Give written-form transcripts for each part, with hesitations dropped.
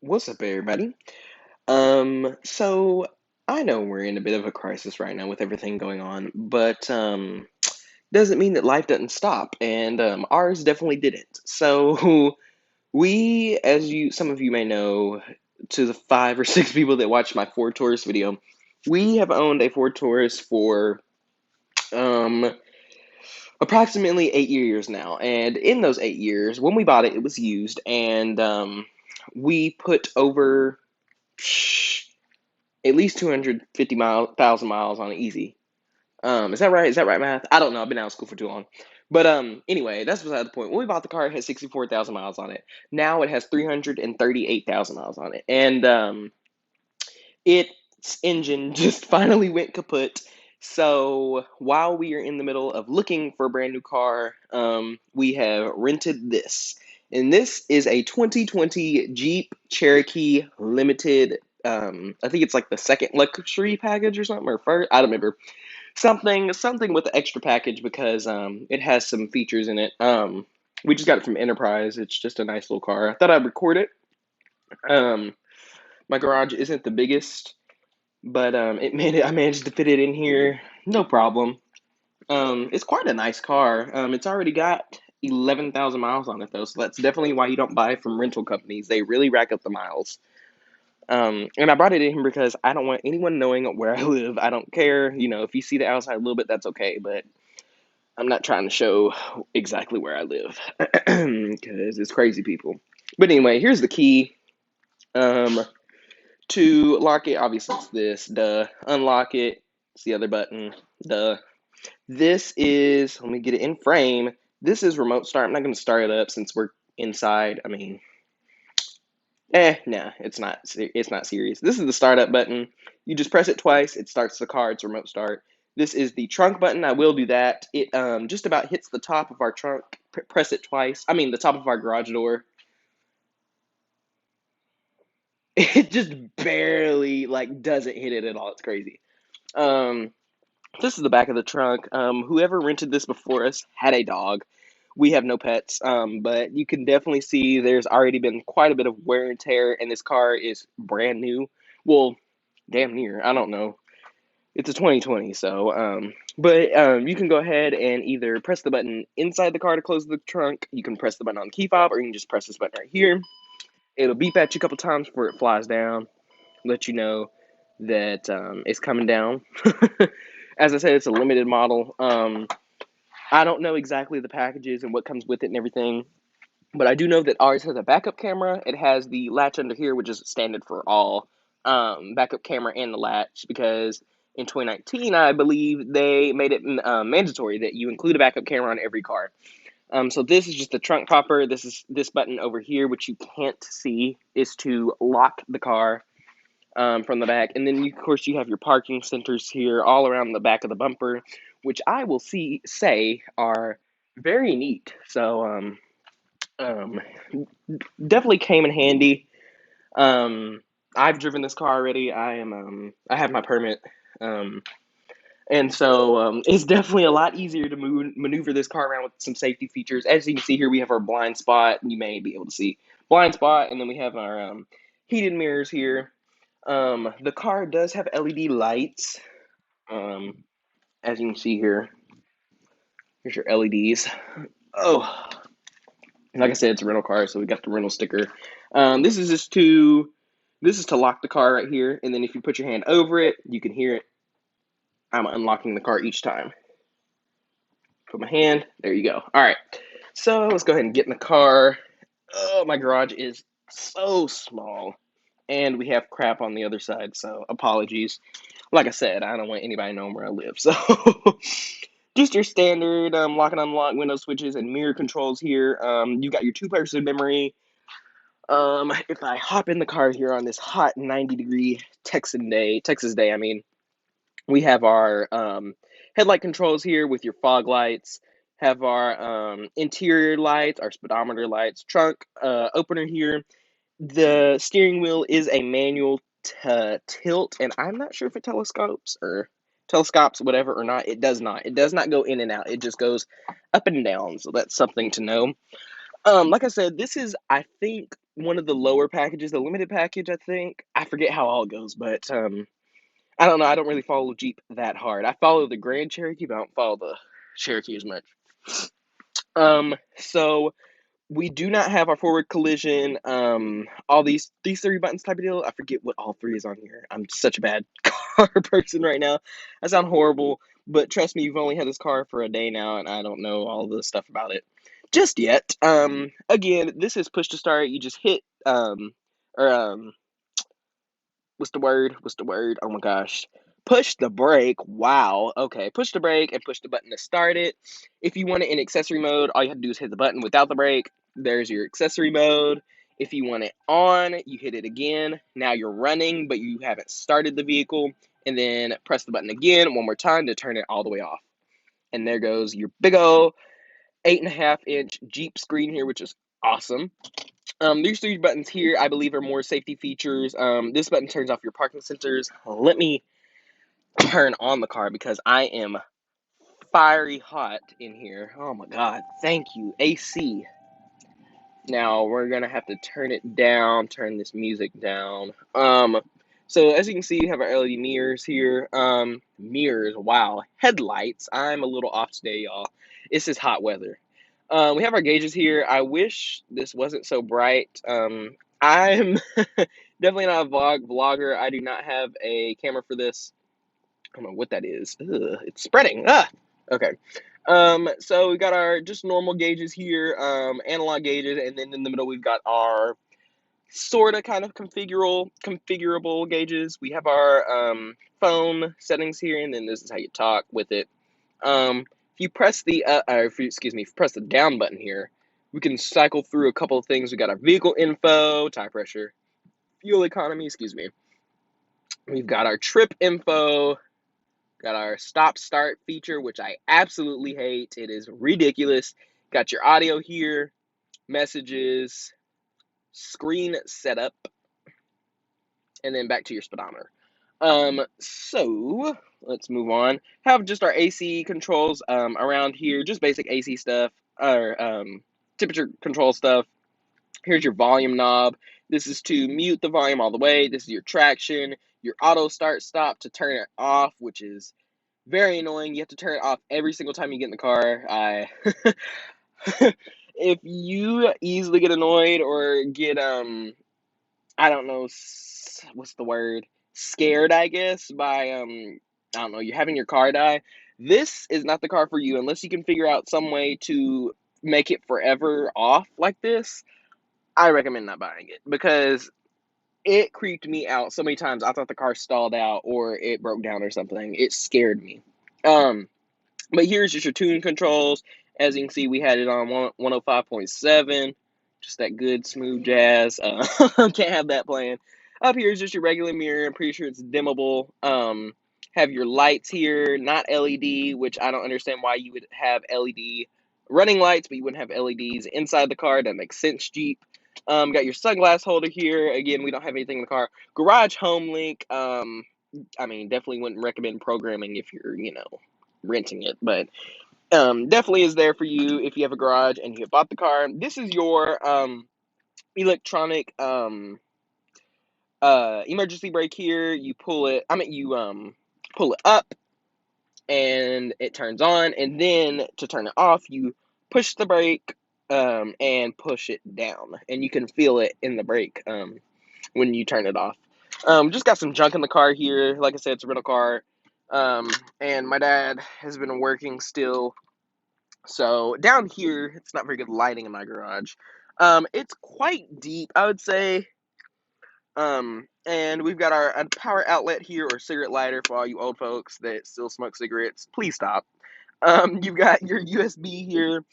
What's up, everybody? So I know we're in a bit of a crisis right now with everything going on, but doesn't mean that life doesn't stop, and ours definitely didn't. So we, as some of you may know, to the 5 or 6 people that watched my Ford Taurus video, we have owned a Ford Taurus for um approximately 8 years now, and in those 8 years, when we bought it, it was used, and we put over at least 250,000 miles on it easy. Is that right? Is that right math? I don't know. I've been out of school for too long. But anyway, that's beside the point. When we bought the car, it had 64,000 miles on it. Now it has 338,000 miles on it, and its engine just finally went kaput. So while we are in the middle of looking for a brand new car, we have rented this. And this is a 2020 Jeep Cherokee Limited. I think it's like the second luxury package or something, or first. I don't remember. Something with the extra package because it has some features in it. We just got it from Enterprise. It's just a nice little car. I thought I'd record it. Um, my garage isn't the biggest, but I managed to fit it in here, no problem. It's quite a nice car. It's already got 11,000 miles on it though, so that's definitely why you don't buy from rental companies. They really rack up the miles. And I brought it in here because I don't want anyone knowing where I live. I don't care, if you see the outside a little bit, that's okay, but I'm not trying to show exactly where I live because it's crazy people. But anyway, here's the key. Um, To lock it, obviously it's this, duh. Unlock it, it's the other button, duh. This is, let me get it in frame. This is remote start. I'm not going to start it up since we're inside. I mean, nah, it's not serious. This is the startup button. You just press it twice, it starts the car, it's remote start. This is the trunk button. I will do that. It just about hits the top of our trunk. Press it twice. I mean, the top of our garage door. It just barely like doesn't hit it at all. It's crazy. Um, This is the back of the trunk. Whoever rented this before us had a dog. We have no pets, but you can definitely see there's already been quite a bit of wear and tear, and this car is brand new. Well, damn near. I don't know. It's a 2020, so but you can go ahead and either press the button inside the car to close the trunk. You can press the button on the key fob, or you can just press this button right here. It'll beep at you a couple times before it flies down, let you know that it's coming down. As I said, it's a limited model. I don't know exactly the packages and what comes with it and everything, but I do know that ours has a backup camera. It has the latch under here, which is standard for all backup camera and the latch, because in 2019, I believe they made it mandatory that you include a backup camera on every car. So this is just the trunk popper. This button over here, which you can't see, is to lock the car from the back. And then, of course, you have your parking sensors here all around the back of the bumper, which I will say are very neat. So um, definitely came in handy. Um, I've driven this car already. I have my permit. Um, and so it's definitely a lot easier to maneuver this car around with some safety features. As you can see here, we have our blind spot. You may be able to see blind spot, and then we have our heated mirrors here. The car does have LED lights. Um, as you can see here, here's your LEDs. Oh, like I said, it's a rental car, so we got the rental sticker. This is to lock the car right here, and then if you put your hand over it, you can hear it. I'm unlocking the car each time. Put my hand. There you go. All right. So let's go ahead and get in the car. Oh, my garage is so small, and we have crap on the other side, so apologies. Like I said, I don't want anybody knowing where I live. So just your standard lock and unlock window switches and mirror controls here. You got your two-person memory. If I hop in the car here on this hot 90-degree Texas day, I mean, we have our headlight controls here with your fog lights. Have our interior lights, our speedometer lights, trunk opener here. The steering wheel is a manual tilt, and I'm not sure if it telescopes, whatever, or not. It does not. It does not go in and out. It just goes up and down. So that's something to know. Like I said, this is, I think, one of the lower packages, the limited package, I think. I forget how all it goes, but I don't know. I don't really follow Jeep that hard. I follow the Grand Cherokee, but I don't follow the Cherokee as much. So we do not have our forward collision, all these three buttons type of deal. I forget what all three is on here. I'm such a bad car person right now. I sound horrible, but trust me, you've only had this car for a day now, and I don't know all the stuff about it just yet. Again, this is push to start. You just hit or what's the word? What's the word? Oh my gosh. Push the brake. Wow. Okay. Push the brake and push the button to start it. If you want it in accessory mode, all you have to do is hit the button without the brake. There's your accessory mode. If you want it on, you hit it again. Now you're running, but you haven't started the vehicle. And then press the button again one more time to turn it all the way off. And there goes your big ol' 8.5-inch Jeep screen here, which is awesome. These three buttons here, I believe, are more safety features. This button turns off your parking sensors. Let me turn on the car because I am fiery hot in here. Oh my god, thank you, AC. Now we're gonna have to turn it down, turn this music down. So as you can see, you have our LED mirrors here. Mirrors, wow. Headlights, I'm a little off today, y'all. It's just hot weather. We have our gauges here. I wish this wasn't so bright. I'm definitely not a vlogger. I do not have a camera for this. I don't know what that is. Ugh, it's spreading. Ah! Okay. So we got our just normal gauges here, analog gauges, and then in the middle we've got our sorta kind of configurable gauges. We have our phone settings here, and then this is how you talk with it. If you press the if you press the down button here, we can cycle through a couple of things. We got our vehicle info, tire pressure, fuel economy, excuse me. We've got our trip info, got our stop start feature, which I absolutely hate. It is ridiculous. Got your audio here, messages, screen setup, and then back to your speedometer. So let's move on. Have just our AC controls around here, just basic AC stuff, or temperature control stuff. Here's your volume knob. This is to mute the volume all the way. This is your traction, your auto start stop to turn it off, which is very annoying. You have to turn it off every single time you get in the car. If you easily get annoyed or get I don't know, what's the word? Scared, I guess, by I don't know, you're having your car die. This is not the car for you unless you can figure out some way to make it forever off like this. I recommend not buying it because it creeped me out so many times. I thought the car stalled out or it broke down or something. It scared me. But here's just your tune controls. As you can see, we had it on 105.7. Just that good, smooth jazz. Can't have that playing. Up here is just your regular mirror. I'm pretty sure it's dimmable. Have your lights here, not LED, which I don't understand why you would have LED running lights, but you wouldn't have LEDs inside the car. That makes sense, Jeep. Got your sunglass holder here. Again, we don't have anything in the car. Garage home link. I mean, definitely wouldn't recommend programming if you're, renting it, but definitely is there for you if you have a garage and you have bought the car. This is your electronic emergency brake here. You pull it, you pull it up and it turns on, and then to turn it off, you push the brake and push it down, and you can feel it in the brake when you turn it off. Just got some junk in the car here. Like I said, it's a rental car. And my dad has been working still. So down here, it's not very good lighting in my garage. It's quite deep, I would say. And we've got our power outlet here, or cigarette lighter for all you old folks that still smoke cigarettes. Please stop. You've got your USB here.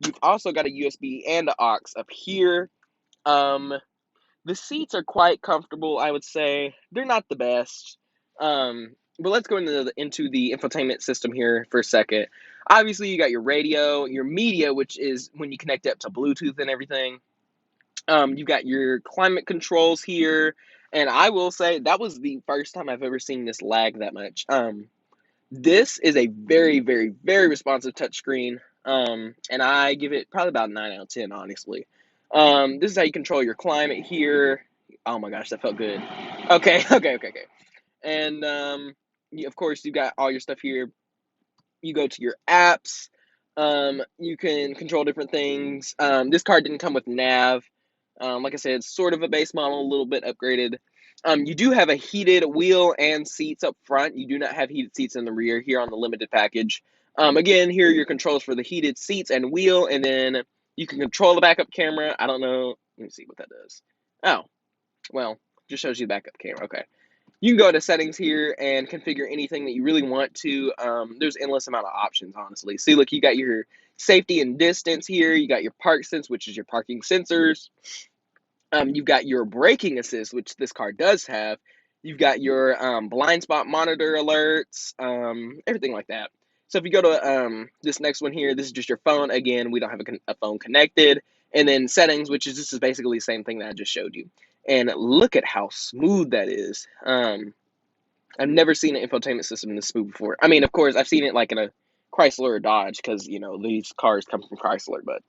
You've also got a USB and an aux up here. The seats are quite comfortable, I would say. They're not the best. But let's go into the infotainment system here for a second. Obviously, you got your radio, your media, which is when you connect up to Bluetooth and everything. You've got your climate controls here. And I will say, that was the first time I've ever seen this lag that much. This is a very, very, very responsive touchscreen. And I give it probably about 9 out of 10, honestly. This is how you control your climate here. Oh my gosh, that felt good. Okay, okay. And of course, you got all your stuff here. You go to your apps. You can control different things. This car didn't come with nav. Like I said, it's sort of a base model, a little bit upgraded. You do have a heated wheel and seats up front. You do not have heated seats in the rear here on the limited package. Again, here are your controls for the heated seats and wheel, and then you can control the backup camera. I don't know. Let me see what that does. Oh, well, just shows you the backup camera. Okay. You can go to settings here and configure anything that you really want to. There's endless amount of options, honestly. See, look, you got your safety and distance here. You got your park sense, which is your parking sensors. You've got your braking assist, which this car does have. You've got your blind spot monitor alerts, everything like that. So if you go to this next one here, this is just your phone. Again, we don't have a phone connected. And then settings, which is this is basically the same thing that I just showed you. And look at how smooth that is. I've never seen an infotainment system this smooth before. I mean, of course, I've seen it like in a Chrysler or Dodge because, you know, these cars come from Chrysler. But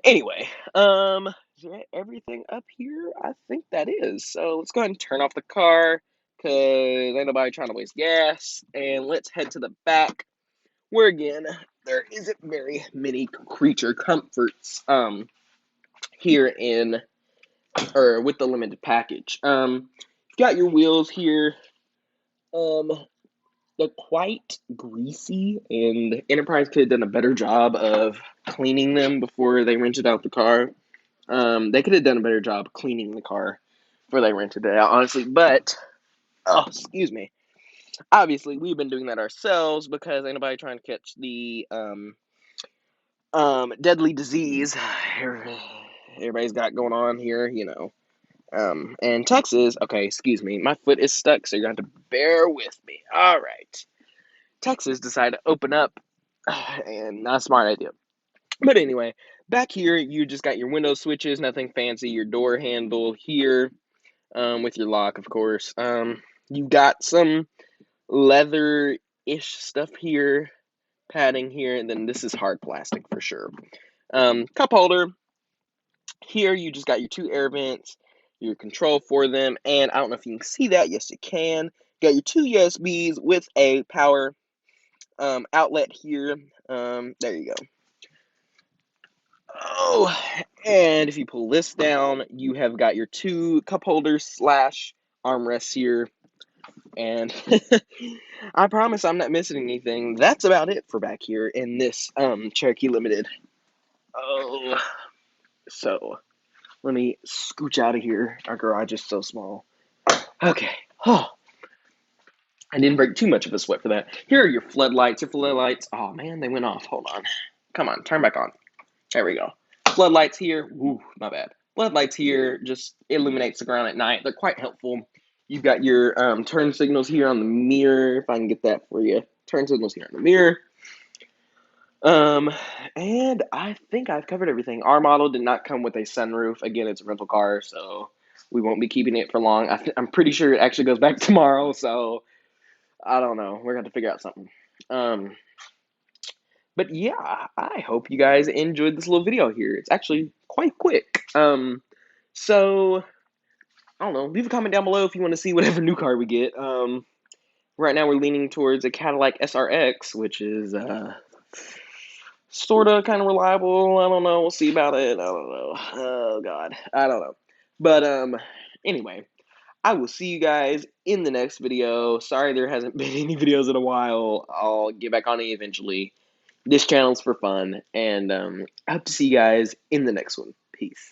anyway, is that everything up here? I think that is. So let's go ahead and turn off the car because ain't nobody trying to waste gas. And let's head to the back where, again, there isn't very many creature comforts here in or with the limited package. You've got your wheels here. They're quite greasy, and Enterprise could have done a better job of cleaning them before they rented out the car. They could have done a better job cleaning the car before they rented it out, honestly. But, oh, excuse me. Obviously, we've been doing that ourselves because ain't nobody trying to catch the deadly disease everybody's got going on here, you know. And Texas, okay, excuse me, my foot is stuck, so you're going to have to bear with me. All right. Texas decided to open up, and not a smart idea. But anyway, back here, you just got your window switches, nothing fancy, your door handle here, with your lock, of course. You got some leather-ish stuff here, padding here, and then this is hard plastic for sure. Cup holder. Here, you just got your two air vents, your control for them, and I don't know if you can see that. Yes, you can. You got your two USBs with a power outlet here. There you go. Oh, and if you pull this down, you have got your two cup holders slash armrests here. And I promise I'm not missing anything. That's about it for back here in this Cherokee Limited. Oh, so let me scooch out of here. Our garage is so small. Okay. Oh, I didn't break too much of a sweat for that. Here are your floodlights. Your floodlights. Oh man, they went off. Hold on. Come on, turn back on. There we go. Floodlights here. Ooh, my bad. Floodlights here just illuminates the ground at night. They're quite helpful. You've got your turn signals here on the mirror, if I can get that for you. Turn signals here on the mirror. And I think I've covered everything. Our model did not come with a sunroof. Again, it's a rental car, so we won't be keeping it for long. I'm pretty sure it actually goes back tomorrow, so I don't know. We're going to have to figure out something. But yeah, I hope you guys enjoyed this little video here. It's actually quite quick. So I don't know. Leave a comment down below if you want to see whatever new car we get. Right now we're leaning towards a Cadillac SRX, which is sorta kind of reliable. I don't know. We'll see about it. I don't know. Oh God, I don't know. But anyway, I will see you guys in the next video. Sorry there hasn't been any videos in a while. I'll get back on it eventually. This channel's for fun, and I hope to see you guys in the next one. Peace.